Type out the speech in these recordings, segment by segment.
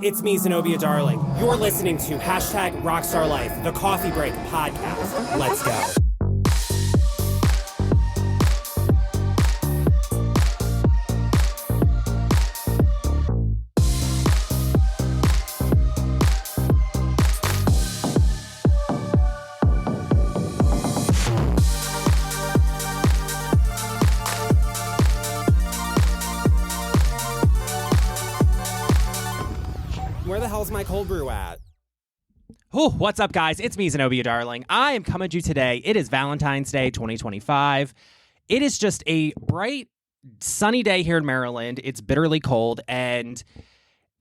It's me, Zenobia Darling. You're listening to hashtag Rockstar Life, the Coffee Break podcast. Let's go. Where the hell's my cold brew at? Oh, what's up, guys? It's me, Zenobia Darling. I am coming to you today. It is Valentine's Day 2025. It is just a bright, sunny day here in Maryland. It's bitterly cold, and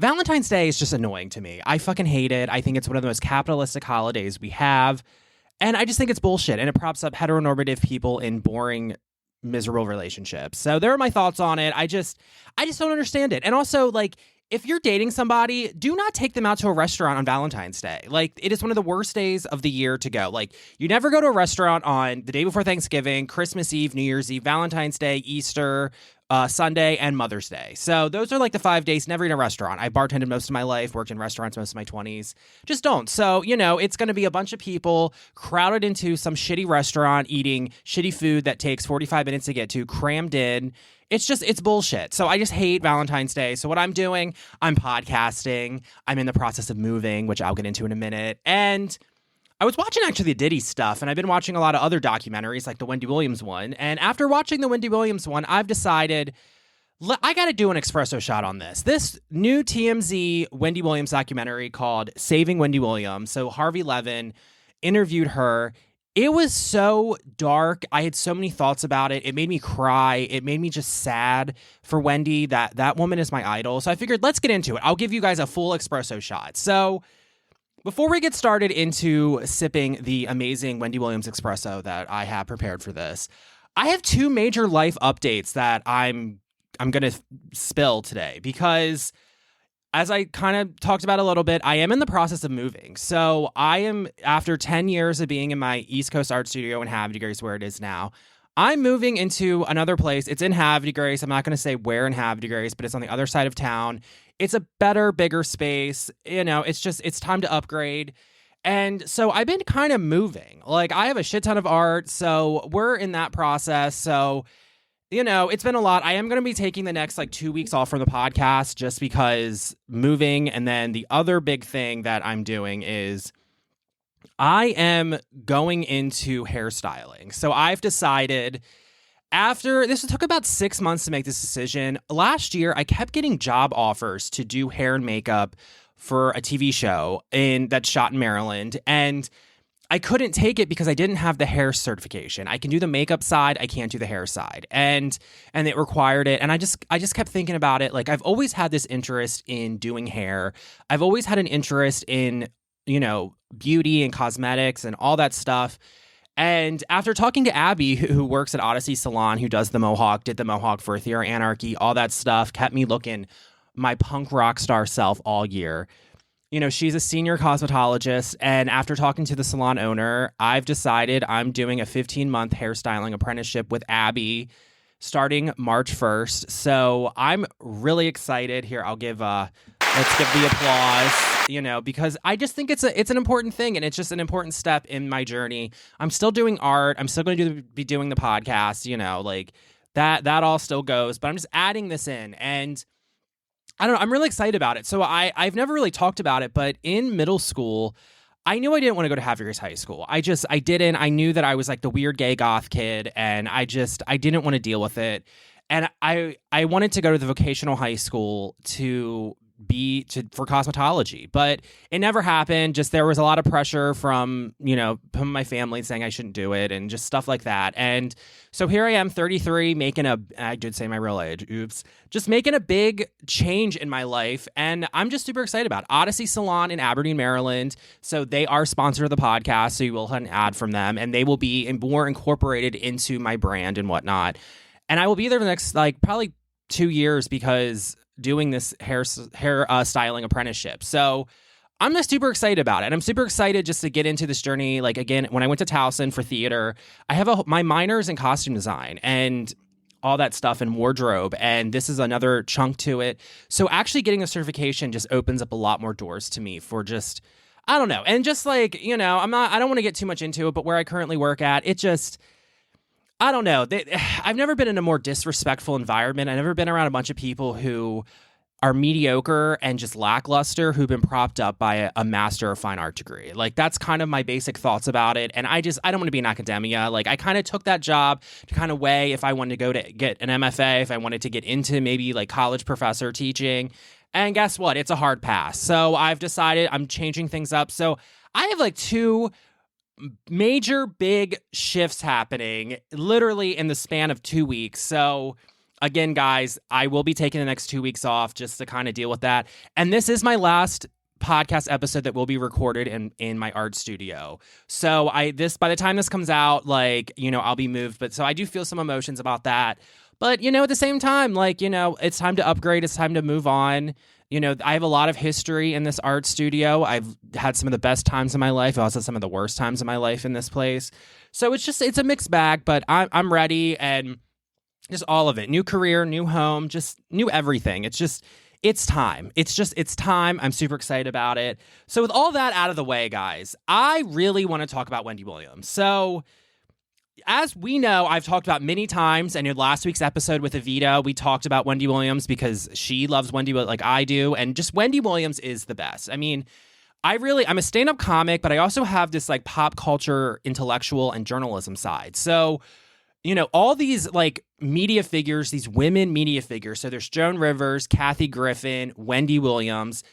Valentine's Day is just annoying to me. I fucking hate it. I think it's one of the most capitalistic holidays we have, and I just think it's bullshit, and it props up heteronormative people in boring, miserable relationships. So there are my thoughts on it. I just don't understand it. And also, like, if you're dating somebody, do not take them out to a restaurant on Valentine's Day. Like, it is one of the worst days of the year to go. Like, you never go to a restaurant on the day before Thanksgiving, Christmas Eve, New Year's Eve, Valentine's Day, Easter, Sunday, and Mother's Day. So those are like the 5 days never in a restaurant. I bartended most of my life, worked in restaurants most of my 20s. Just don't. So, you know, it's going to be a bunch of people crowded into some shitty restaurant eating shitty food that takes 45 minutes to get to, crammed in. It's bullshit. So I just hate Valentine's Day. So what I'm doing, I'm podcasting. I'm in the process of moving, which I'll get into in a minute. And I was watching actually the Diddy stuff, and I've been watching a lot of other documentaries like the Wendy Williams one. And after watching the Wendy Williams one, I've decided I got to do an espresso shot on this. This new TMZ Wendy Williams documentary called Saving Wendy Williams. So Harvey Levin interviewed her. It was so dark. I had so many thoughts about it. It made me cry. It made me just sad for Wendy. That woman is my idol. So I figured, let's get into it. I'll give you guys a full espresso shot. So before we get started into sipping the amazing Wendy Williams espresso that I have prepared for this, I have two major life updates that I'm going to spill today because, as I kind of talked about a little bit, I am in the process of moving. So I am, after 10 years of being in my East Coast art studio in Havre de Grace, where it is now, I'm moving into another place. It's in Havre de Grace. I'm not going to say where in Havre de Grace, but it's on the other side of town. It's a better, bigger space. You know, it's time to upgrade. And so I've been kind of moving. Like, I have a shit ton of art, so we're in that process. So, you know, it's been a lot. I am going to be taking the next 2 weeks off from the podcast just because moving. And then the other big thing that I'm doing is I am going into hairstyling. So I've decided, after this took about 6 months to make this decision. Last year, I kept getting job offers to do hair and makeup for a TV show that's shot in Maryland. And I couldn't take it because I didn't have the hair certification. I can do the makeup side, I can't do the hair side. And it required it. And I just kept thinking about it. Like, I've always had this interest in doing hair. I've always had an interest in, you know, beauty and cosmetics and all that stuff. And after talking to Abby, who works at Odyssey Salon, who does the Mohawk, did the Mohawk for Theory Anarchy, all that stuff, kept me looking my punk rock star self all year. You know, she's a senior cosmetologist, and after talking to the salon owner, I've decided I'm doing a 15-month hairstyling apprenticeship with Abby starting March 1st. So I'm really excited. Here, let's give the applause, you know, because I just think it's an important thing, and it's just an important step in my journey. I'm still doing art. I'm still going to be doing the podcast, you know, like that all still goes, but I'm just adding this in, and I don't know. I'm really excited about it. So I've never really talked about it, but in middle school, I knew I didn't want to go to Havre de Grace High School. I didn't. I knew that I was like the weird gay goth kid, and I didn't want to deal with it. And I wanted to go to the vocational high school for cosmetology, but it never happened. Just there was a lot of pressure from my family saying I shouldn't do it and just stuff like that. And so here I am, 33, I did say my real age, oops, just making a big change in my life. And I'm just super excited about it. Odyssey Salon in Aberdeen, Maryland. So they are sponsor of the podcast. So you will have an ad from them, and they will be more incorporated into my brand and whatnot. And I will be there for the next probably 2 years because doing this hair styling apprenticeship. So I'm just super excited about it. And I'm super excited just to get into this journey. Like, again, when I went to Towson for theater, I have my minors in costume design. And all that stuff in wardrobe. And this is another chunk to it. So actually getting a certification just opens up a lot more doors to me for just, I don't know. And just like, I don't want to get too much into it, but where I currently work at, it just, I don't know. I've never been in a more disrespectful environment. I've never been around a bunch of people who are mediocre and just lackluster who've been propped up by a master of fine art degree. Like, that's kind of my basic thoughts about it. And I don't want to be in academia. Like, I kind of took that job to kind of weigh if I wanted to go to get an MFA, if I wanted to get into maybe like college professor teaching. And guess what? It's a hard pass. So I've decided I'm changing things up. So I have like 2 major big shifts happening literally in the span of 2 weeks. So again, guys, I will be taking the next 2 weeks off just to kind of deal with that. And this is my last podcast episode that will be recorded in my art studio. So by the time this comes out, like, I'll be moved. But so I do feel some emotions about that. But, at the same time, like, it's time to upgrade. It's time to move on. I have a lot of history in this art studio. I've had some of the best times in my life. Also some of the worst times in my life in this place. So it's a mixed bag, but I'm ready, and just all of it. New career, new home, just new everything. It's time. It's time. I'm super excited about it. So with all that out of the way, guys, I really want to talk about Wendy Williams. So as we know, I've talked about many times, and in last week's episode with Evita, we talked about Wendy Williams because she loves Wendy like I do, and just Wendy Williams is the best. I mean, I'm a stand-up comic, but I also have this like pop culture, intellectual, and journalism side. So, all these like media figures, these women media figures. So there's Joan Rivers, Kathy Griffin, Wendy Williams.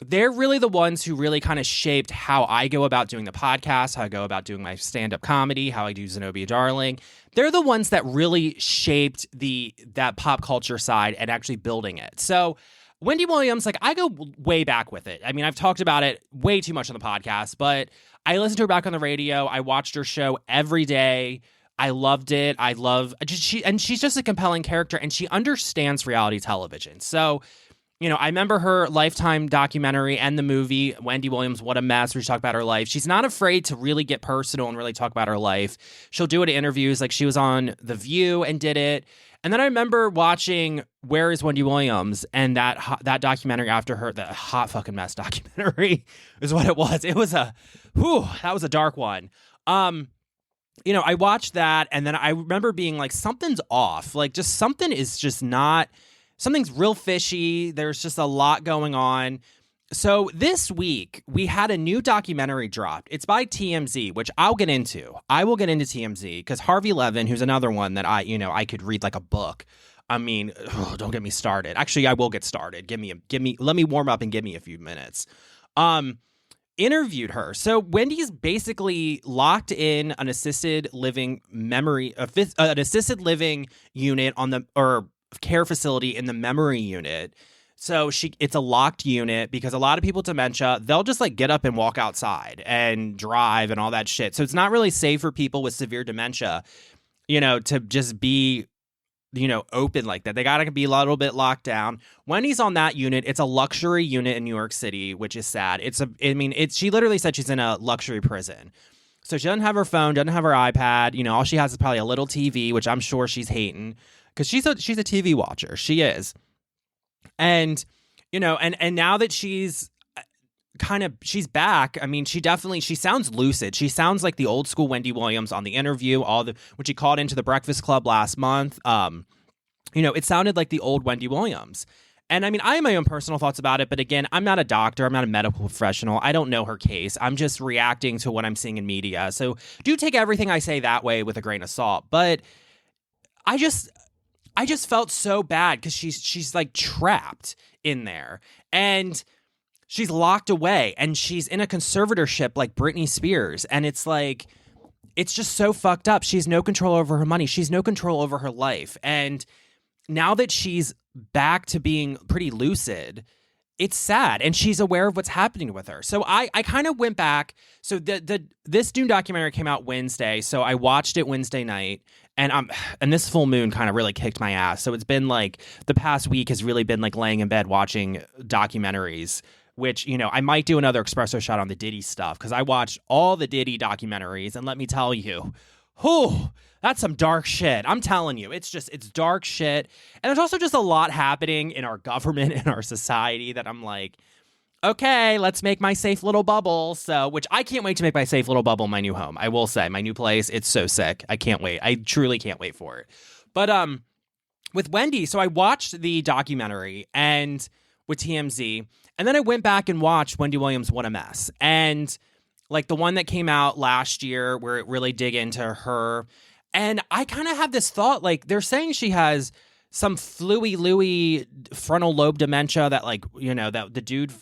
They're really the ones who really kind of shaped how I go about doing the podcast, how I go about doing my stand-up comedy, how I do Zenobia Darling. They're the ones that really shaped that pop culture side and actually building it. So Wendy Williams, like, I go way back with it. I mean, I've talked about it way too much on the podcast, but I listened to her back on the radio. I watched her show every day. I loved it. She's just a compelling character, and she understands reality television. So, I remember her Lifetime documentary and the movie, Wendy Williams, What a Mess, where she talked about her life. She's not afraid to really get personal and really talk about her life. She'll do it in interviews. Like, she was on The View and did it. And then I remember watching Where is Wendy Williams, and that documentary after her, the Hot Fucking Mess documentary is what it was. It was that was a dark one. I watched that, and then I remember being like, something's off. Like, just something is just not, something's real fishy. There's just a lot going on. So this week, we had a new documentary dropped. It's by TMZ, which I'll get into. I will get into TMZ, because Harvey Levin, who's another one that I could read like a book. I mean, don't get me started. Actually, I will get started. Let me warm up and give me a few minutes. Interviewed her. So Wendy's basically locked in an assisted living an assisted living unit or care facility in the memory unit. So it's a locked unit because a lot of people with dementia, they'll just like get up and walk outside and drive and all that shit. So it's not really safe for people with severe dementia, to just be open like that. They gotta be a little bit locked down. Wendy's on that unit. It's a luxury unit in New York City, which is sad. She literally said she's in a luxury prison. So she doesn't have her phone, doesn't have her iPad. All she has is probably a little TV, which I'm sure she's hating because she's a TV watcher. She is. And, and now that she's back. I mean, she sounds lucid. She sounds like the old school Wendy Williams on the interview, when she called into the Breakfast Club last month. It sounded like the old Wendy Williams. And I mean, I have my own personal thoughts about it, but again, I'm not a doctor. I'm not a medical professional. I don't know her case. I'm just reacting to what I'm seeing in media. So do take everything I say that way with a grain of salt. But I just felt so bad because she's like trapped in there. And she's locked away, and she's in a conservatorship like Britney Spears. And it's like, it's just so fucked up. She's no control over her money. She's no control over her life. And now that she's back to being pretty lucid, it's sad. And she's aware of what's happening with her. So I kind of went back. So this Dune documentary came out Wednesday. So I watched it Wednesday night. And this full moon kind of really kicked my ass. So it's been like, the past week has really been like laying in bed watching documentaries, which, I might do another espresso shot on the Diddy stuff because I watched all the Diddy documentaries, and let me tell you, Whew, that's some dark shit. I'm telling you, it's dark shit. And there's also just a lot happening in our government and our society that I'm like, okay, let's make my safe little bubble. So, which I can't wait to make my safe little bubble my new home. I will say, my new place, it's so sick. I can't wait. I truly can't wait for it. But with Wendy, so I watched the documentary and with TMZ, and then I went back and watched Wendy Williams' What a Mess. And like the one that came out last year where it really dig into her. And I kind of have this thought, like they're saying she has some Louie frontal lobe dementia that like, you know, that the dude,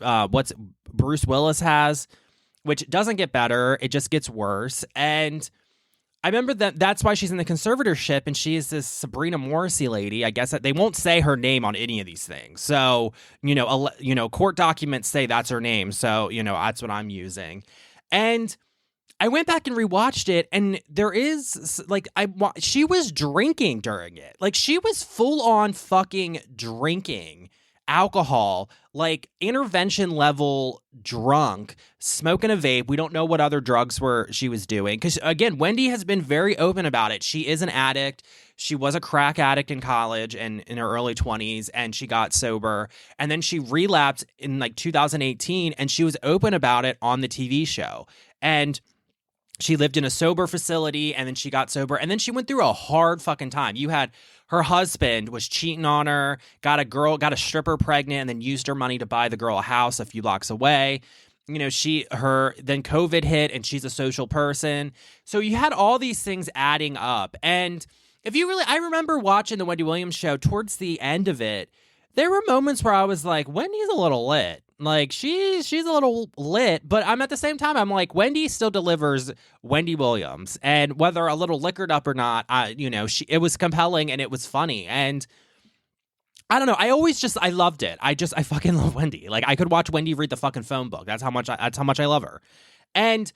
Bruce Willis has, which doesn't get better. It just gets worse. And I remember that's why she's in the conservatorship, and she is this Sabrina Morrissey lady. I guess that they won't say her name on any of these things. So, court documents say that's her name. So, that's what I'm using. And I went back and rewatched it, and there is like she was drinking during it. Like she was full on fucking drinking alcohol, like intervention level drunk, smoking a vape. We don't know what other drugs she was doing, because again, Wendy has been very open about it. She is an addict. She was a crack addict in college and in her early 20s, and she got sober, and then she relapsed in like 2018, and she was open about it on the TV show. And she lived in a sober facility, and then she got sober, and then she went through a hard fucking time. You had her husband was cheating on her, got a stripper pregnant, and then used her money to buy the girl a house a few blocks away. Then COVID hit, and she's a social person. So you had all these things adding up. And I remember watching the Wendy Williams show. Towards the end of it, there were moments where I was like, Wendy's a little lit. Like she's a little lit, but I'm at the same time, I'm like, Wendy still delivers Wendy Williams, and whether a little liquored up or not, it was compelling and it was funny. And I don't know, I loved it. I fucking love Wendy. Like I could watch Wendy read the fucking phone book. That's how much I love her. And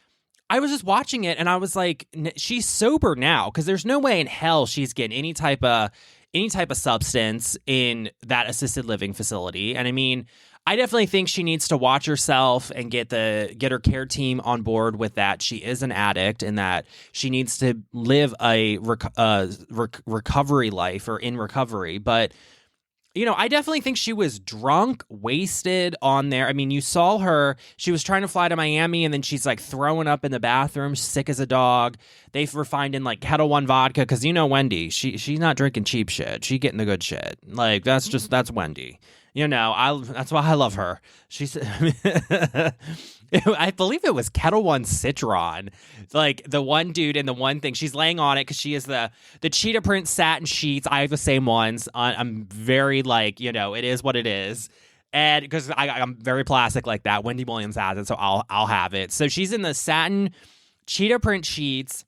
I was just watching it, and I was like, she's sober now, because there's no way in hell she's getting any type of substance in that assisted living facility. And I mean, I definitely think she needs to watch herself and get her care team on board with that. She is an addict, and that she needs to live a recovery life, or in recovery. But I definitely think she was drunk, wasted on there. I mean, you saw her. She was trying to fly to Miami, and then she's like throwing up in the bathroom, sick as a dog. They were finding like Ketel One vodka, because Wendy, she's not drinking cheap shit. She getting the good shit. Like that's Wendy. That's why I love her. She's, I believe it was Ketel One Citron, like the one dude and the one thing. She's laying on it because she is the cheetah print satin sheets. I have the same ones. I'm very like, it is what it is. And because I'm very plastic like that. Wendy Williams has it, so I'll have it. So she's in the satin cheetah print sheets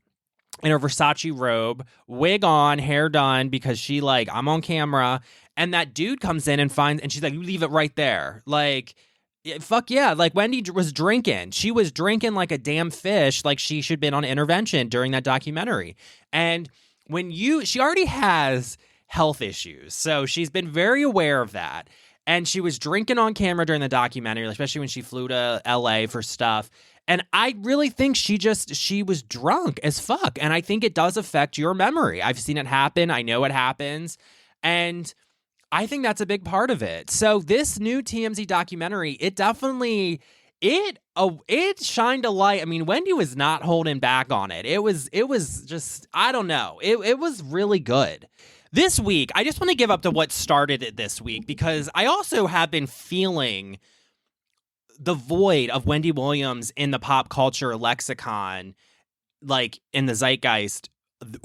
in her Versace robe, wig on, hair done, because she like, I'm on camera. And that dude comes in and she's like, you leave it right there. Like, fuck yeah. Like Wendy was drinking. She was drinking like a damn fish, like she should have been on intervention during that documentary. And she already has health issues. So she's been very aware of that. And she was drinking on camera during the documentary, especially when she flew to LA for stuff. And I really think she was drunk as fuck. And I think it does affect your memory. I've seen it happen. I know it happens. And I think that's a big part of it. So this new TMZ documentary, it definitely, it shined a light. I mean, Wendy was not holding back on it. It was just, I don't know. It was really good. This week, I just want to give up to what started it this week, because I also have been feeling the void of Wendy Williams in the pop culture lexicon, like in the zeitgeist,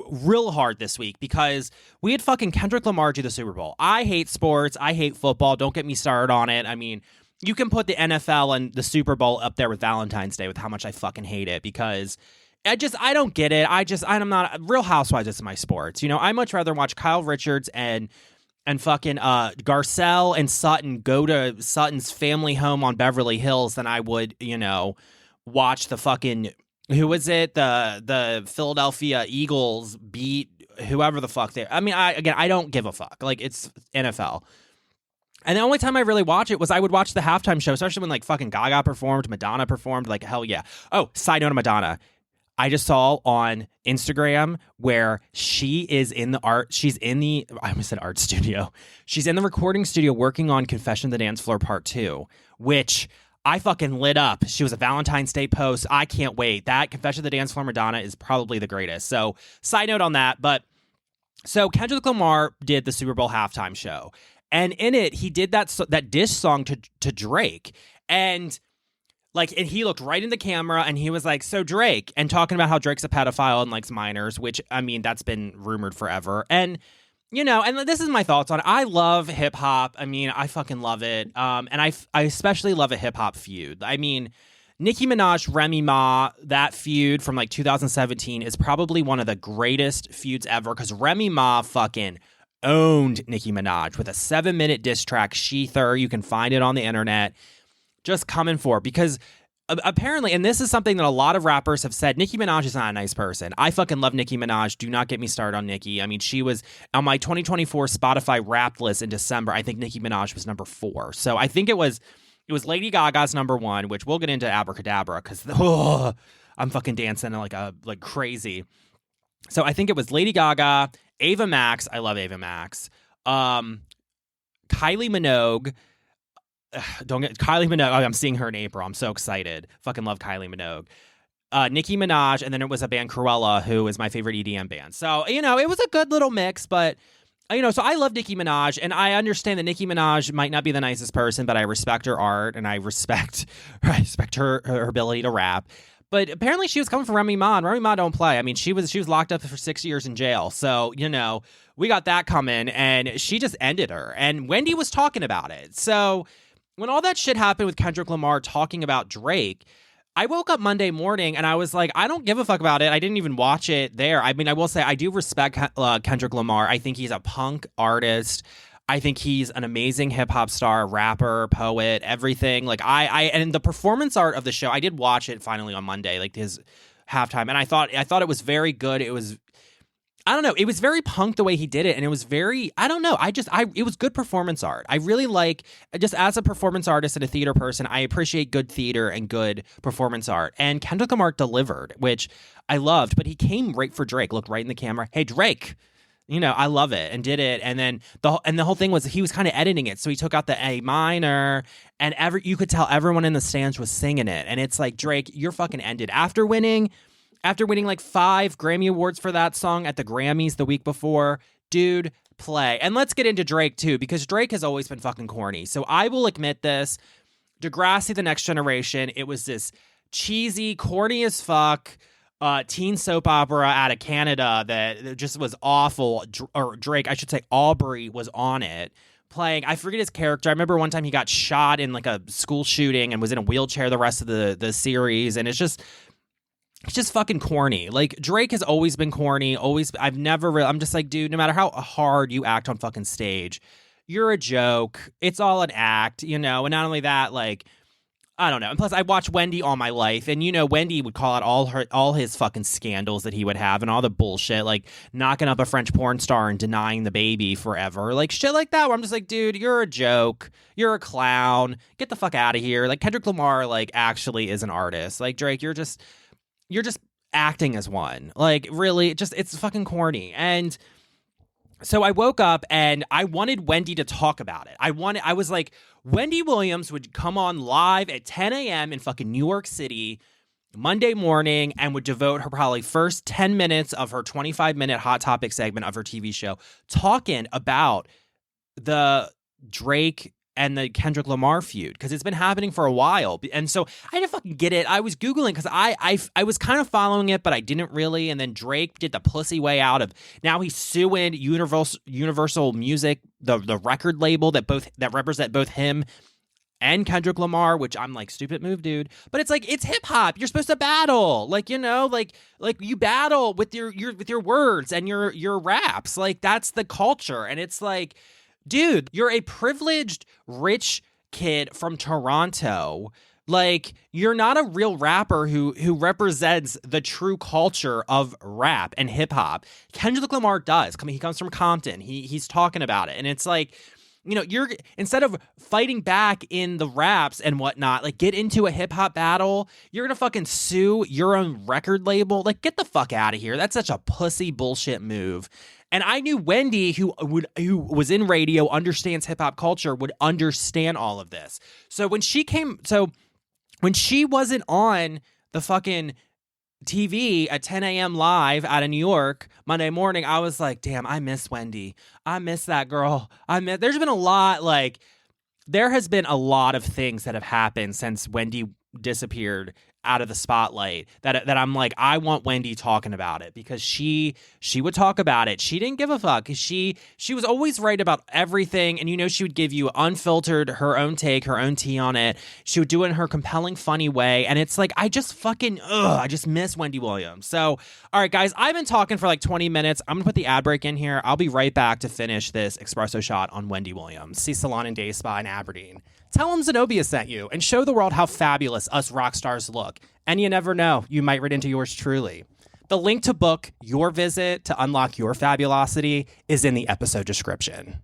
real hard this week, because we had fucking Kendrick Lamar do the Super Bowl. I hate sports. I hate football. Don't get me started on it. I mean, you can put the NFL and the Super Bowl up there with Valentine's Day with how much I fucking hate it, because I don't get it. I'm not Real Housewives. It's my sports. I much rather watch Kyle Richards and fucking Garcelle and Sutton go to Sutton's family home on Beverly Hills than I would, watch the fucking, who was it? The Philadelphia Eagles beat whoever the fuck they. I mean, I don't give a fuck. Like, it's NFL. And the only time I really watch it was I would watch the halftime show, especially when like fucking Gaga performed, Madonna performed. Like, hell yeah. Oh, side note on Madonna. I just saw on Instagram where she is in the I almost said art studio. She's in the recording studio working on Confession of the Dance Floor Part 2, which I fucking lit up. She was a Valentine's Day post. I can't wait. That Confession of the Dance Floor Madonna is probably the greatest. So side note on that, but so Kendrick Lamar did the Super Bowl halftime show. And in it, he did that diss song to Drake. And he looked right in the camera and he was like, so Drake, and talking about how Drake's a pedophile and likes minors, which, I mean, that's been rumored forever. And, and this is my thoughts on it. I love hip hop. I mean, I fucking love it. And I especially love a hip hop feud. I mean, Nicki Minaj, Remy Ma, that feud from 2017 is probably one of the greatest feuds ever because Remy Ma fucking owned Nicki Minaj with a 7-minute diss track, Sheether. You can find it on the internet. Just coming for, because apparently, and this is something that a lot of rappers have said, Nicki Minaj is not a nice person. I fucking love Nicki Minaj. Do not get me started on Nicki. I mean, she was on my 2024 Spotify Wrapped list in December. I think Nicki Minaj was number 4. So I think it was Lady Gaga's number 1, which we'll get into Abracadabra because I'm fucking dancing like crazy. So I think it was Lady Gaga, Ava Max. I love Ava Max. Kylie Minogue. Kylie Minogue. Oh, I'm seeing her in April. I'm so excited. Fucking love Kylie Minogue. Nicki Minaj, and then it was a band Cruella, who is my favorite EDM band. So, it was a good little mix, but, so I love Nicki Minaj, and I understand that Nicki Minaj might not be the nicest person, but I respect her art, and I respect her ability to rap. But apparently she was coming from Remy Ma, and Remy Ma don't play. I mean, she was locked up for 6 years in jail. So, we got that coming, and she just ended her. And Wendy was talking about it. So when all that shit happened with Kendrick Lamar talking about Drake, I woke up Monday morning and I was like, I don't give a fuck about it. I didn't even watch it there. I mean, I will say I do respect Kendrick Lamar. I think he's a punk artist. I think he's an amazing hip hop star, rapper, poet, everything. And the performance art of the show, I did watch it finally on Monday, his halftime, and I thought it was very good. It was, I don't know, it was very punk the way he did it, and it was very, I don't know, it was good performance art. I really just as a performance artist and a theater person, I appreciate good theater and good performance art. And Kendrick Lamar delivered, which I loved, but he came right for Drake, looked right in the camera. Hey, Drake. I love it, and did it, and then the whole thing was he was kind of editing it, so he took out the A minor, and you could tell everyone in the stands was singing it, and it's like, Drake, you're fucking ended after winning 5 Grammy Awards for that song at the Grammys the week before. Dude, play. And let's get into Drake too, because Drake has always been fucking corny. So I will admit this. Degrassi: The Next Generation. It was this cheesy, corny as fuck teen soap opera out of Canada that just was awful. Drake, I should say Aubrey, was on it playing, I forget his character. I remember one time he got shot in a school shooting and was in a wheelchair the rest of the series, and it's just fucking corny. Drake has always been corny. I'm just like, dude, no matter how hard you act on fucking stage, you're a joke. It's all an act, and not only that, I don't know. And plus, I watched Wendy all my life, and Wendy would call out all his fucking scandals that he would have and all the bullshit, knocking up a French porn star and denying the baby forever, shit like that. Where I'm just like, dude, you're a joke, you're a clown, get the fuck out of here. Kendrick Lamar, actually is an artist. Drake, you're just acting as one. Really, it's fucking corny. And so I woke up and I wanted Wendy to talk about it. I was like, Wendy Williams would come on live at 10 a.m. in fucking New York City Monday morning and would devote her probably first 10 minutes of her 25-minute Hot Topic segment of her TV show talking about the Drake and the Kendrick Lamar feud, because it's been happening for a while. And so I didn't fucking get it. I was Googling because I was kind of following it, but I didn't really. And then Drake did the pussy way out of, now he's suing Universal Music, the record label that represent both him and Kendrick Lamar, which I'm like, stupid move, dude. But it's it's hip hop. You're supposed to battle. You battle with your words and your raps. That's the culture. And it's dude, you're a privileged, rich kid from Toronto. You're not a real rapper who represents the true culture of rap and hip hop. Kendrick Lamar does. He comes from Compton. He's talking about it. And it's you're instead of fighting back in the raps and whatnot, like get into a hip hop battle. You're gonna fucking sue your own record label. Like, get the fuck out of here. That's such a pussy bullshit move. And I knew Wendy, who was in radio, understands hip hop culture, would understand all of this. So when she wasn't on the fucking TV at 10 a.m. live out of New York Monday morning, I was like, damn, I miss Wendy. I miss that girl. There's been a lot, like, there has been a lot of things that have happened since Wendy disappeared out of the spotlight that I'm like, I want Wendy talking about it, because she would talk about it. She didn't give a fuck. She was always right about everything, and she would give you unfiltered, her own take, her own tea on it. She would do it in her compelling, funny way, and it's like, I just miss Wendy Williams. So, all right, guys, I've been talking for like 20 minutes. I'm gonna put the ad break in here. I'll be right back to finish this espresso shot on Wendy Williams. See Salon and Day Spa in Aberdeen. Tell them Zenobia sent you, and show the world how fabulous us rock stars look. And you never know, you might read into yours truly. The link to book your visit to unlock your fabulosity is in the episode description.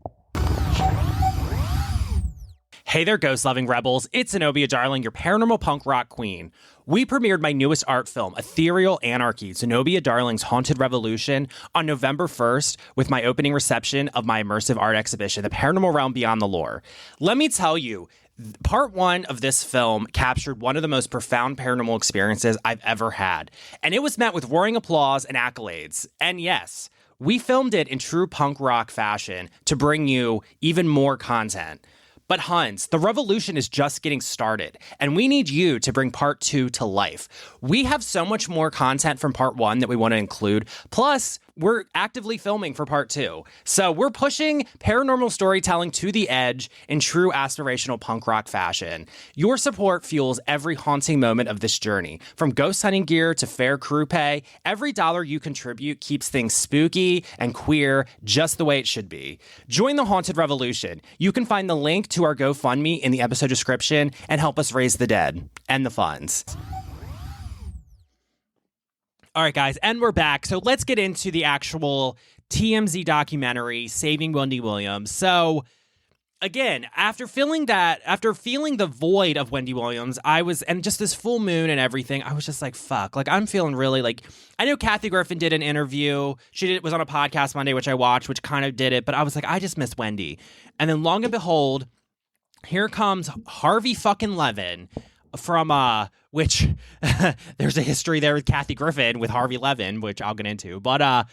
Hey there, ghost-loving rebels. It's Zenobia Darling, your paranormal punk rock queen. We premiered my newest art film, Ethereal Anarchy, Zenobia Darling's Haunted Revolution, on November 1st with my opening reception of my immersive art exhibition, The Paranormal Realm Beyond the Lore. Let me tell you, Part 1 of this film captured one of the most profound paranormal experiences I've ever had, and it was met with roaring applause and accolades. And yes, we filmed it in true punk rock fashion to bring you even more content. But Huns, the revolution is just getting started, and we need you to bring Part 2 to life. We have so much more content from Part 1 that we want to include, plus we're actively filming for Part 2. So we're pushing paranormal storytelling to the edge in true aspirational punk rock fashion. Your support fuels every haunting moment of this journey. From ghost hunting gear to fair crew pay, every dollar you contribute keeps things spooky and queer just the way it should be. Join the Haunted Revolution. You can find the link to our GoFundMe in the episode description and help us raise the dead and the funds. All right, guys, and we're back. So let's get into the actual TMZ documentary, Saving Wendy Williams. So again, after feeling the void of Wendy Williams, and just this full moon and everything, I was just like, fuck. Like, I'm feeling really like, I know Kathy Griffin did an interview. Was on a podcast Monday, which I watched, which kind of did it. But I was like, I just miss Wendy. And then long and behold, here comes Harvey fucking Levin from, which there's a history there with Kathy Griffin with Harvey Levin, which I'll get into. But,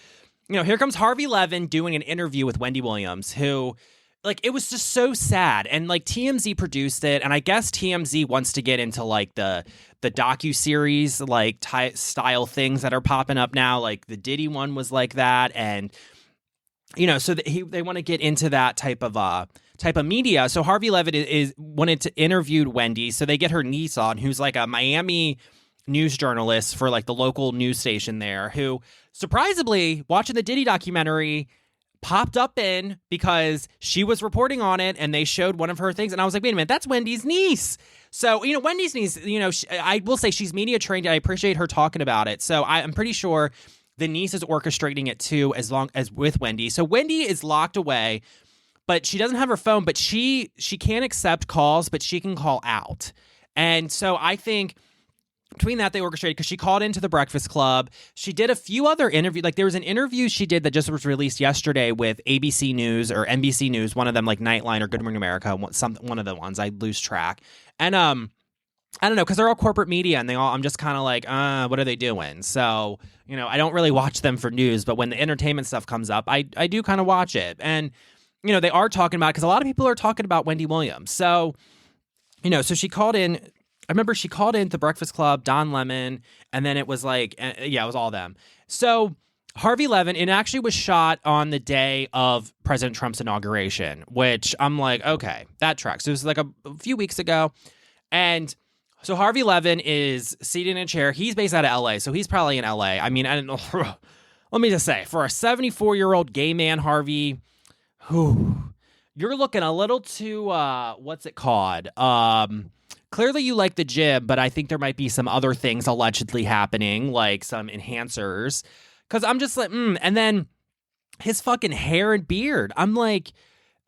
here comes Harvey Levin doing an interview with Wendy Williams, who, like, it was just so sad. And, like, TMZ produced it, and I guess TMZ wants to get into, like, the docuseries, like, style things that are popping up now. Like, the Diddy one was like that, and, so they want to get into that type of media. So Harvey Levin is wanted to interview Wendy. So they get her niece on, who's like a Miami news journalist for like the local news station there, who surprisingly, watching the Diddy documentary, popped up in because she was reporting on it and they showed one of her things. And I was like, wait a minute, that's Wendy's niece. So, Wendy's niece, I will say she's media trained. I appreciate her talking about it. So I'm pretty sure the niece is orchestrating it too, as long as with Wendy. So Wendy is locked away, but she doesn't have her phone, but she can't accept calls, but she can call out. And so I think between that, they orchestrated, because she called into the Breakfast Club. She did a few other interviews. Like, there was an interview she did that just was released yesterday with ABC News or NBC News, one of them, like Nightline or Good Morning America, one of the ones. I lose track. And I don't know, because they're all corporate media, and I'm just kind of like, what are they doing? So, I don't really watch them for news, but when the entertainment stuff comes up, I do kind of watch it. And, they are talking about it, because a lot of people are talking about Wendy Williams. So, so she called in. I remember she called in The Breakfast Club, Don Lemon, and then it was like, it was all them. So Harvey Levin, it actually was shot on the day of President Trump's inauguration, which I'm like, okay, that tracks. So it was like a few weeks ago. And so Harvey Levin is seated in a chair. He's based out of LA, so he's probably in LA. I mean, I don't know. Let me just say, for a 74-year-old gay man, Harvey, you're looking a little too, what's it called? Clearly you like the gym, but I think there might be some other things allegedly happening, like some enhancers. Because I'm just like, And then his fucking hair and beard. I'm like,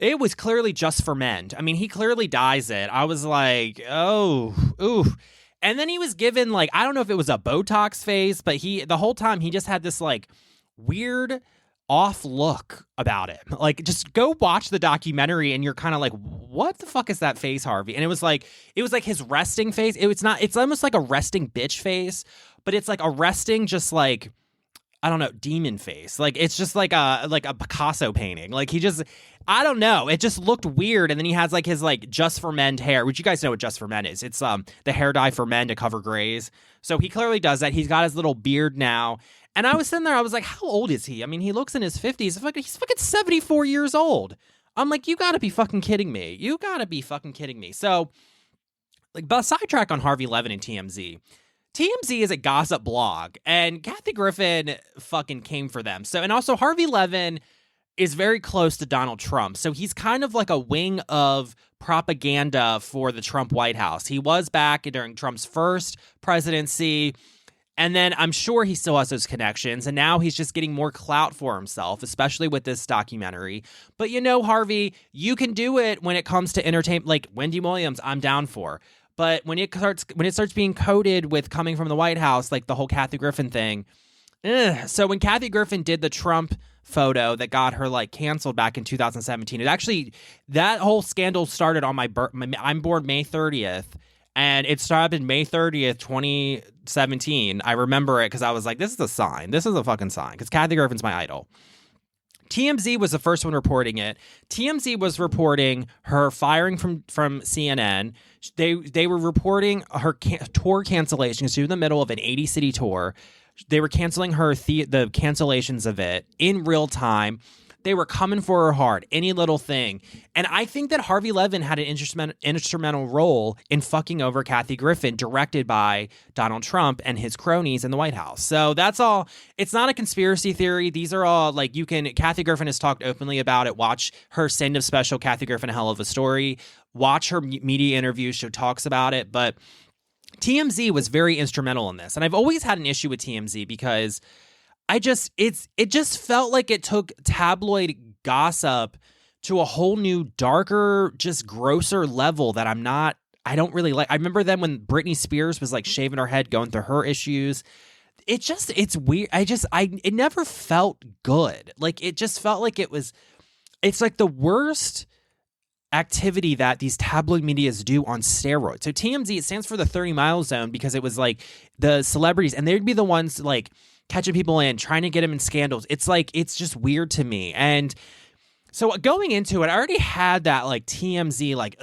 It was clearly just for men. I mean, he clearly dyes it. I was like, oh, ooh. And then he was given, like, I don't know if it was a Botox face, but the whole time he just had this, like, weird off look about it. Like, just go watch the documentary and you're kind of like, what the fuck is that face, Harvey? And it was like his resting face. It's almost like a resting bitch face, but it's like a resting, just like, I don't know, demon face. Like, it's just like a Picasso painting. Like, I don't know. It just looked weird. And then he has like his like Just for Men hair, which you guys know what Just for Men is. It's the hair dye for men to cover grays. So he clearly does that. He's got his little beard now. And I was sitting there, I was like, how old is he? I mean, he looks in his 50s. He's fucking 74 years old. I'm like, you gotta be fucking kidding me. You gotta be fucking kidding me. So, like, but sidetrack on Harvey Levin and TMZ. TMZ is a gossip blog, and Kathy Griffin fucking came for them. So, and also Harvey Levin is very close to Donald Trump. So he's kind of like a wing of propaganda for the Trump White House. He was back during Trump's first presidency, and then I'm sure he still has those connections, and now he's just getting more clout for himself, especially with this documentary. But you know, Harvey, you can do it when it comes to entertainment. Like Wendy Williams, I'm down for. But when it starts being coded with coming from the White House, like the whole Kathy Griffin thing. So when Kathy Griffin did the Trump photo that got her like canceled back in 2017, that whole scandal started on I'm born May 30th. And it started May 30th, 2017. I remember it because I was like, this is a sign. This is a fucking sign because Kathy Griffin's my idol. TMZ was the first one reporting it. TMZ was reporting her firing from CNN. They were reporting her tour cancellation. She was in the middle of an 80-city tour. They were canceling the cancellations of it in real time. They were coming for her hard, any little thing. And I think that Harvey Levin had an instrumental role in fucking over Kathy Griffin, directed by Donald Trump and his cronies in the White House. So that's all. It's not a conspiracy theory. These are all like, Kathy Griffin has talked openly about it. Watch her send-off special, Kathy Griffin, A Hell of a Story. Watch her media interviews. She talks about it. But TMZ was very instrumental in this. And I've always had an issue with TMZ because it just felt like it took tabloid gossip to a whole new, darker, just grosser level that I don't really like. I remember then when Britney Spears was like shaving her head, going through her issues. It's weird. It never felt good. Like, it just felt like it's like the worst activity that these tabloid medias do on steroids. So TMZ, it stands for the 30 Mile Zone because it was like the celebrities, and they'd be the ones like catching people in, trying to get them in scandals. It's like, it's just weird to me. And so going into it, I already had that like TMZ like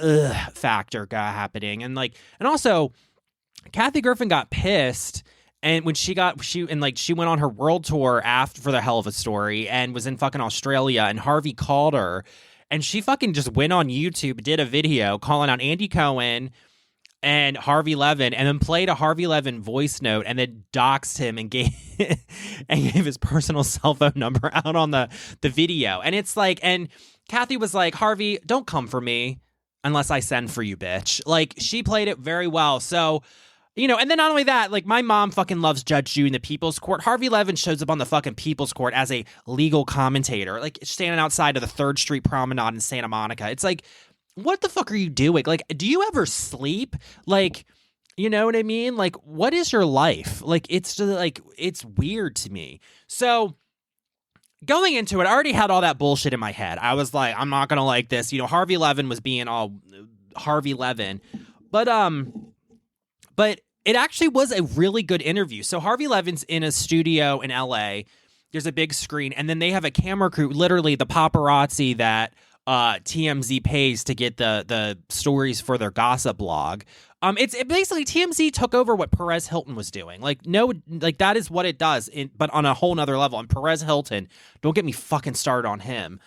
factor happening. And also Kathy Griffin got pissed. And when she went on her world tour after for the Hell of a Story and was in fucking Australia, and Harvey called her, and she fucking just went on YouTube, did a video calling out Andy Cohen and Harvey Levin, and then played a Harvey Levin voice note, and then doxed him and gave his personal cell phone number out on the video. And it's like, and Kathy was like, Harvey, don't come for me unless I send for you, bitch. Like, she played it very well. So, and then not only that, like, my mom fucking loves Judge Judy in the People's Court. Harvey Levin shows up on the fucking People's Court as a legal commentator, like standing outside of the 3rd Street Promenade in Santa Monica. It's like, what the fuck are you doing? Like, do you ever sleep? Like, you know what I mean? Like, what is your life? Like, it's just like, it's weird to me. So going into it, I already had all that bullshit in my head. I was like, I'm not going to like this. Harvey Levin was being all Harvey Levin. But it actually was a really good interview. So Harvey Levin's in a studio in LA. There's a big screen, and then they have a camera crew, literally the paparazzi that TMZ pays to get the stories for their gossip blog. It basically, TMZ took over what Perez Hilton was doing. Like, no, like, that is what it does, but on a whole nother level. And Perez Hilton, don't get me fucking started on him.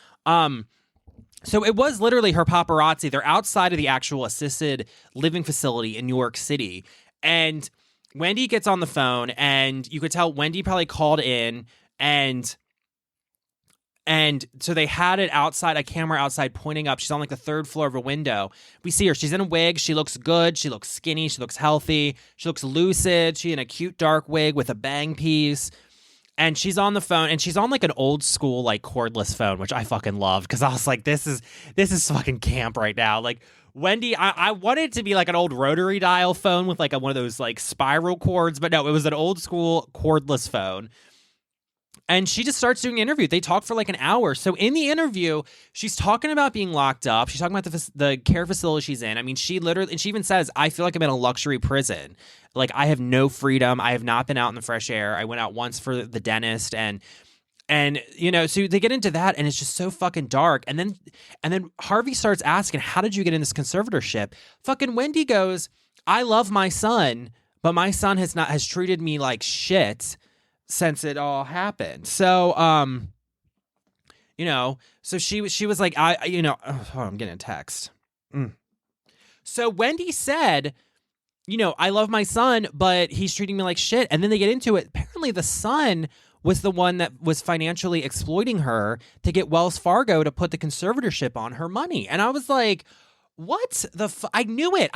So it was literally her paparazzi. They're outside of the actual assisted living facility in New York City. And Wendy gets on the phone, and you could tell Wendy probably called in, and so they had it outside, a camera outside pointing up. She's on like the 3rd floor of a window. We see her. She's in a wig. She looks good. She looks skinny. She looks healthy. She looks lucid. She's in a cute dark wig with a bang piece. And she's on the phone, and she's on like an old school like cordless phone, which I fucking love because I was like, this is fucking camp right now. Like Wendy, I wanted it to be like an old rotary dial phone with like one of those like spiral cords, but no, it was an old school cordless phone. And she just starts doing an interview. They talk for like an hour. So in the interview, she's talking about being locked up. She's talking about the care facility she's in. I mean, she literally, and she even says, I feel like I'm in a luxury prison. Like I have no freedom. I have not been out in the fresh air. I went out once for the dentist and you know, so they get into that and it's just so fucking dark. And then Harvey starts asking, how did you get in this conservatorship? Fucking Wendy goes, I love my son, but my son has treated me like shit since it all happened. So, you know, so she was like, hold on, I'm getting a text. So Wendy said, you know, I love my son, but he's treating me like shit. And then they get into it. Apparently the son was the one that was financially exploiting her to get Wells Fargo to put the conservatorship on her money. And I was like, what the I knew it.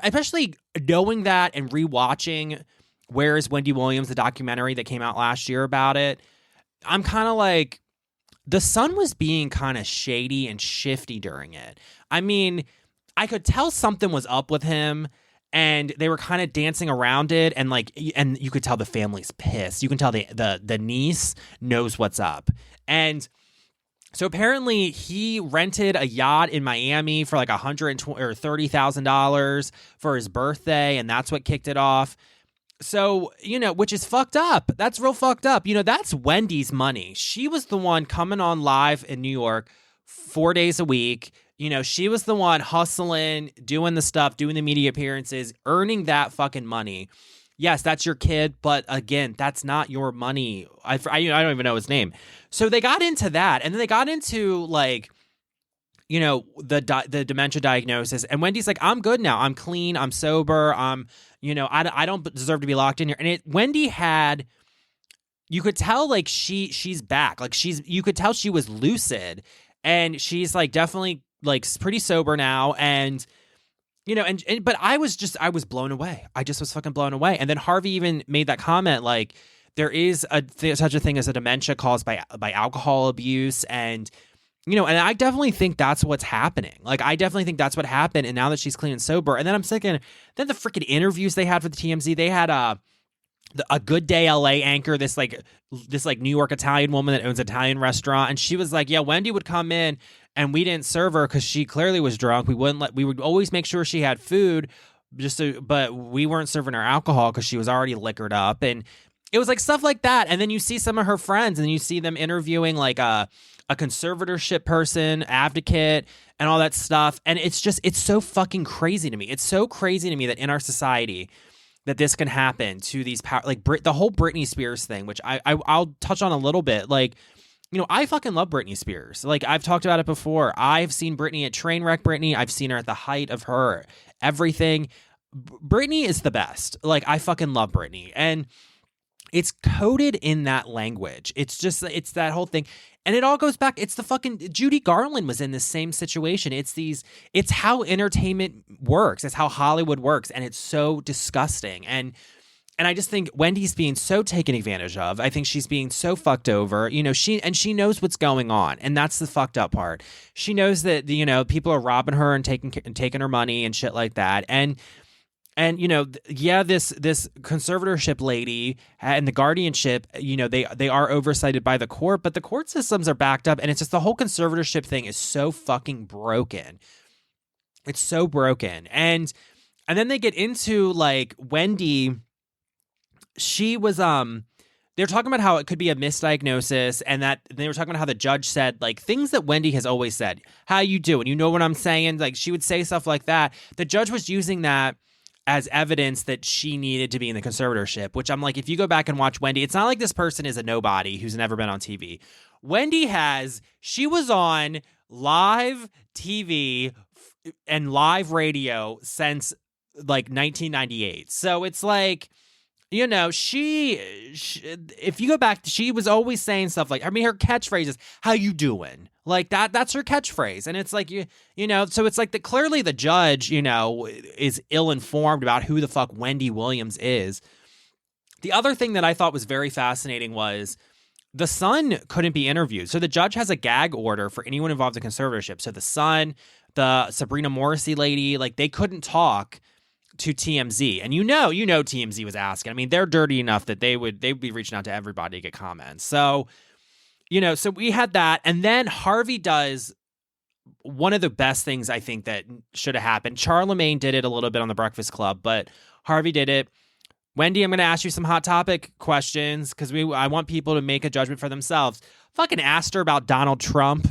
Especially knowing that and rewatching Where is Wendy Williams, the documentary that came out last year about it, I'm kind of like, the son was being kind of shady and shifty during it. I mean, I could tell something was up with him, and they were kind of dancing around it, and you could tell the family's pissed. You can tell the niece knows what's up. And so apparently he rented a yacht in Miami for like $130,000 for his birthday, and that's what kicked it off. So, you know, which is fucked up. That's real fucked up. You know, that's Wendy's money. She was the one coming on live in New York 4 days a week. You know, she was the one hustling, doing the stuff, doing the media appearances, earning that fucking money. Yes, that's your kid, but again, that's not your money. I don't even know his name. So they got into that, and then they got into like, you know, the dementia diagnosis. And Wendy's like, I'm good now. I'm clean. I'm sober. You know, I don't deserve to be locked in here. And Wendy had, you could tell like she's back. Like you could tell she was lucid, and she's like definitely like pretty sober now. And, you know, but I was blown away. I just was fucking blown away. And then Harvey even made that comment, like there is such a thing as a dementia caused by alcohol abuse. And, you know, and I definitely think that's what's happening. Like, I definitely think that's what happened. And now that she's clean and sober, and then I'm thinking, then the freaking interviews they had for the TMZ, they had a Good Day LA anchor, this New York Italian woman that owns an Italian restaurant, and she was like, yeah, Wendy would come in and we didn't serve her because she clearly was drunk. We would always make sure she had food, but we weren't serving her alcohol because she was already liquored up. And it was like stuff like that. And then you see some of her friends, and you see them interviewing like a conservatorship person, advocate, and all that stuff. And it's so fucking crazy to me. It's so crazy to me that in our society that this can happen to these the whole Britney Spears thing, which I'll touch on a little bit. Like, you know, I fucking love Britney Spears. Like, I've talked about it before. I've seen Britney at Trainwreck Britney. I've seen her at the height of her everything. Britney is the best. Like, I fucking love Britney. And it's coded in that language. It's that whole thing. And it all goes back. It's the fucking Judy Garland was in the same situation. It's how entertainment works. It's how Hollywood works. And it's so disgusting. And I just think Wendy's being so taken advantage of. I think she's being so fucked over. You know, she knows what's going on. And that's the fucked up part. She knows that, you know, people are robbing her and taking her money and shit like that. And you know, yeah, this conservatorship lady and the guardianship, you know, they are oversighted by the court, but the court systems are backed up, and it's just the whole conservatorship thing is so fucking broken. It's so broken. And then they get into like Wendy. She was they're talking about how it could be a misdiagnosis, and that they were talking about how the judge said like things that Wendy has always said. How you doing? You know what I'm saying? Like, she would say stuff like that. The judge was using that as evidence that she needed to be in the conservatorship, which I'm like, if you go back and watch Wendy, it's not like this person is a nobody who's never been on TV. Wendy she was on live TV and live radio since like 1998. So it's like, you know, she if you go back, she was always saying stuff like, I mean, her catchphrase is, how you doing? Like that's her catchphrase. And it's like, you know, so it's like clearly the judge, you know, is ill-informed about who the fuck Wendy Williams is. The other thing that I thought was very fascinating was the son couldn't be interviewed. So the judge has a gag order for anyone involved in conservatorship. So the son, the Sabrina Morrissey lady, like they couldn't talk to TMZ. And you know TMZ was asking. I mean, they're dirty enough that they would be reaching out to everybody to get comments. So, so we had that. And then Harvey does one of the best things I think that should have happened. Charlemagne did it a little bit on The Breakfast Club, but Harvey did it. Wendy, I'm going to ask you some hot topic questions because I want people to make a judgment for themselves. Fucking asked her about Donald Trump.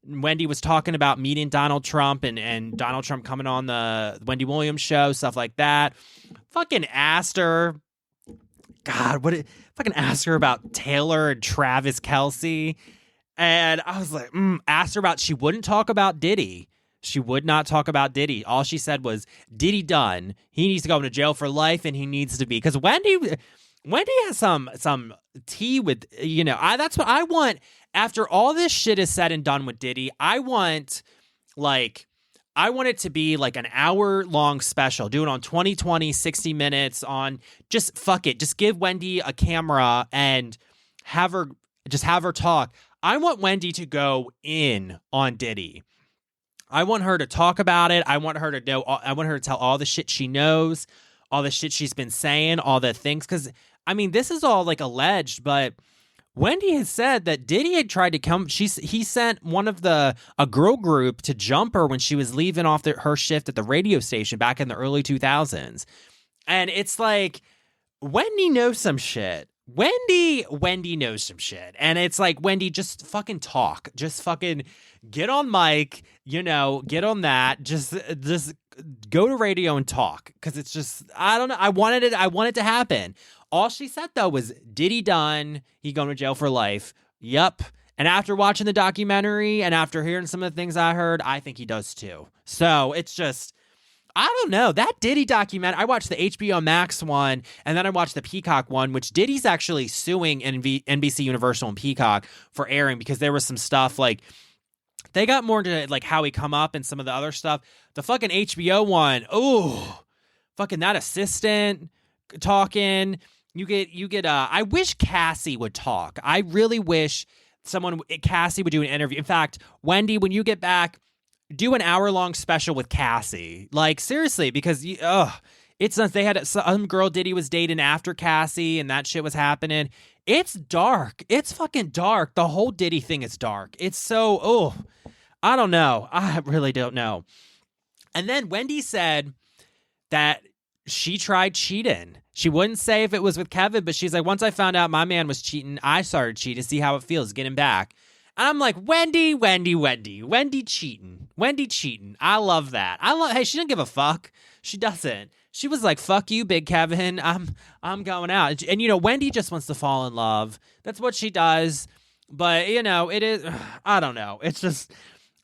Wendy was talking about meeting Donald Trump and Donald Trump coming on the Wendy Williams show, stuff like that. Fucking asked her. God, fucking asked her about Taylor and Travis Kelce. And I was like, asked her about, she wouldn't talk about Diddy. She would not talk about Diddy. All she said was, Diddy done. He needs to go into jail for life, and he needs to be. Because Wendy has some tea with, that's what I want. After all this shit is said and done with Diddy, I want it to be like an hour-long special. Do it on 2020, 60 minutes on, just fuck it. Just give Wendy a camera and have her talk. I want Wendy to go in on Diddy. I want her to talk about it. I want her to know. I want her to tell all the shit she knows, all the shit she's been saying, all the things. Because, I mean, this is all like alleged, but Wendy has said that Diddy had tried to come. He sent a girl group to jump her when she was leaving off her shift at the radio station back in the early 2000s. And it's like, Wendy knows some shit. Wendy knows some shit. And it's like, Wendy, just fucking talk. Just fucking get on mic, get on that. Just go to radio and talk. Cause it's just, I don't know. I want it to happen. All she said though was, Diddy done. He going to jail for life. Yup. And after watching the documentary and after hearing some of the things I heard, I think he does too. So it's just, I don't know. That Diddy documentary, I watched the HBO Max one, and then I watched the Peacock one, which Diddy's actually suing NBC Universal and Peacock for airing because there was some stuff like, they got more into like how he come up and some of the other stuff. The fucking HBO one, fucking that assistant talking. You get, I wish Cassie would talk. I really wish Cassie would do an interview. In fact, Wendy, when you get back, do an hour-long special with Cassie. Like, seriously, because, it's nuts. They had some girl Diddy was dating after Cassie, and that shit was happening. It's dark. It's fucking dark. The whole Diddy thing is dark. It's so, I don't know. I really don't know. And then Wendy said that she tried cheating. She wouldn't say if it was with Kevin, but she's like, once I found out my man was cheating, I started cheating to see how it feels, get him back. And I'm like, Wendy cheating. Wendy cheating. I love that. Hey, she didn't give a fuck. She doesn't. She was like, fuck you, Big Kevin. I'm going out. And, Wendy just wants to fall in love. That's what she does. But, it is, I don't know. It's just,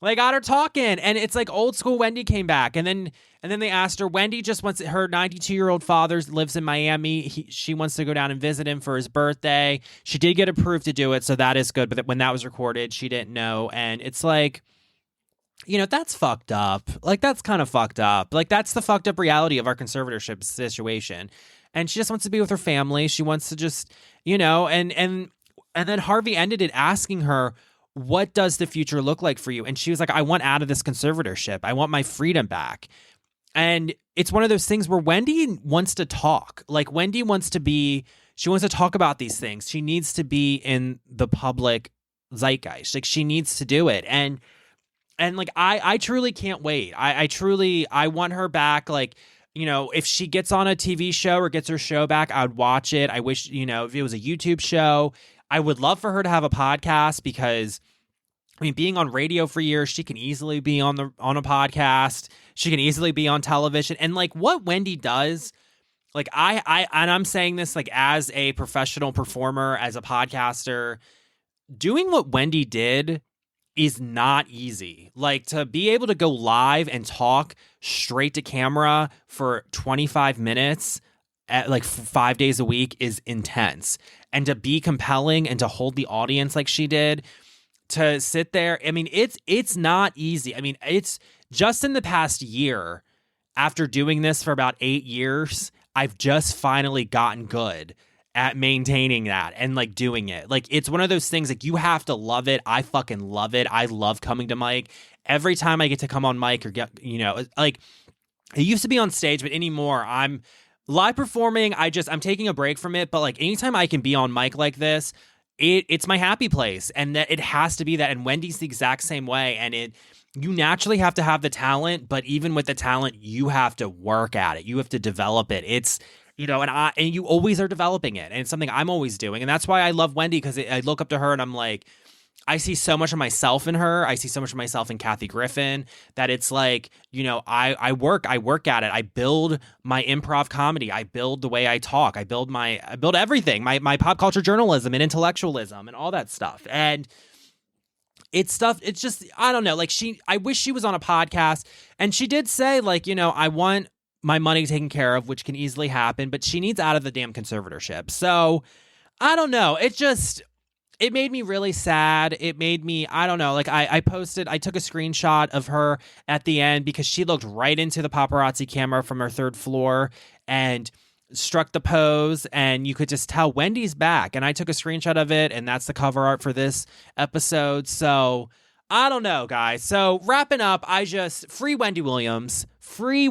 they got her talking. And it's like old school Wendy came back. And then they asked her, Wendy just wants, her 92-year-old father lives in Miami. She wants to go down and visit him for his birthday. She did get approved to do it, so that is good. But when that was recorded, she didn't know. And it's like, that's fucked up. Like, that's kind of fucked up. Like, that's the fucked up reality of our conservatorship situation. And she just wants to be with her family. She wants to just, and then Harvey ended it asking her, what does the future look like for you? And she was like, I want out of this conservatorship. I want my freedom back. And it's one of those things where Wendy wants to talk. Like, Wendy wants to talk about these things. She needs to be in the public zeitgeist. Like, she needs to do it. And like, I truly can't wait. I want her back. Like, if she gets on a TV show or gets her show back, I would watch it. I wish, if it was a YouTube show, I would love for her to have a podcast because, being on radio for years, she can easily be on a podcast. She can easily be on television. And like what Wendy does, like I'm saying this like as a professional performer, as a podcaster, doing what Wendy did is not easy. Like, to be able to go live and talk straight to camera for 25 minutes at like 5 days a week is intense. And to be compelling and to hold the audience like she did, to sit there, it's not easy. It's just in the past year, after doing this for about 8 years, I've just finally gotten good at maintaining that and like doing it. Like it's one of those things like you have to love it. I fucking love it. I love coming to mic. Every time I get to come on mic or get, like it used to be on stage, but anymore I'm live performing. I'm taking a break from it. But like anytime I can be on mic like this, it's my happy place, and that it has to be that. And Wendy's the exact same way. And you naturally have to have the talent, but even with the talent, you have to work at it. You have to develop it. It's, and you always are developing it. And it's something I'm always doing. And that's why I love Wendy, because I look up to her and I'm like, I see so much of myself in her. I see so much of myself in Kathy Griffin that it's like, I work at it. I build my improv comedy. I build the way I talk. I build everything, my pop culture journalism and intellectualism and all that stuff. And it's just, I don't know. Like I wish she was on a podcast, and she did say like, I want my money taken care of, which can easily happen, but she needs out of the damn conservatorship. So I don't know. It made me really sad. It made me, I don't know, like I took a screenshot of her at the end because she looked right into the paparazzi camera from her third floor and struck the pose, and you could just tell Wendy's back. And I took a screenshot of it, and that's the cover art for this episode. So I don't know, guys. So wrapping up, free Wendy Williams. She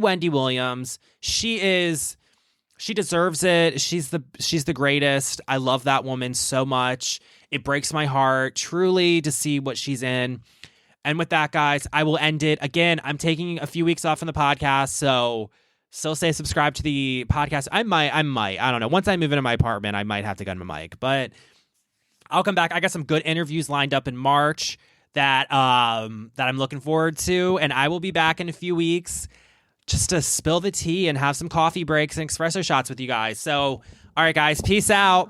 deserves it. She's the greatest. I love that woman so much. It breaks my heart truly to see what she's in. And with that, guys, I will end it. Again, I'm taking a few weeks off from the podcast, so still say subscribe to the podcast. I might. I don't know. Once I move into my apartment, I might have to get on my mic, but I'll come back. I got some good interviews lined up in March that I'm looking forward to, and I will be back in a few weeks just to spill the tea and have some coffee breaks and espresso shots with you guys. So, all right, guys, peace out.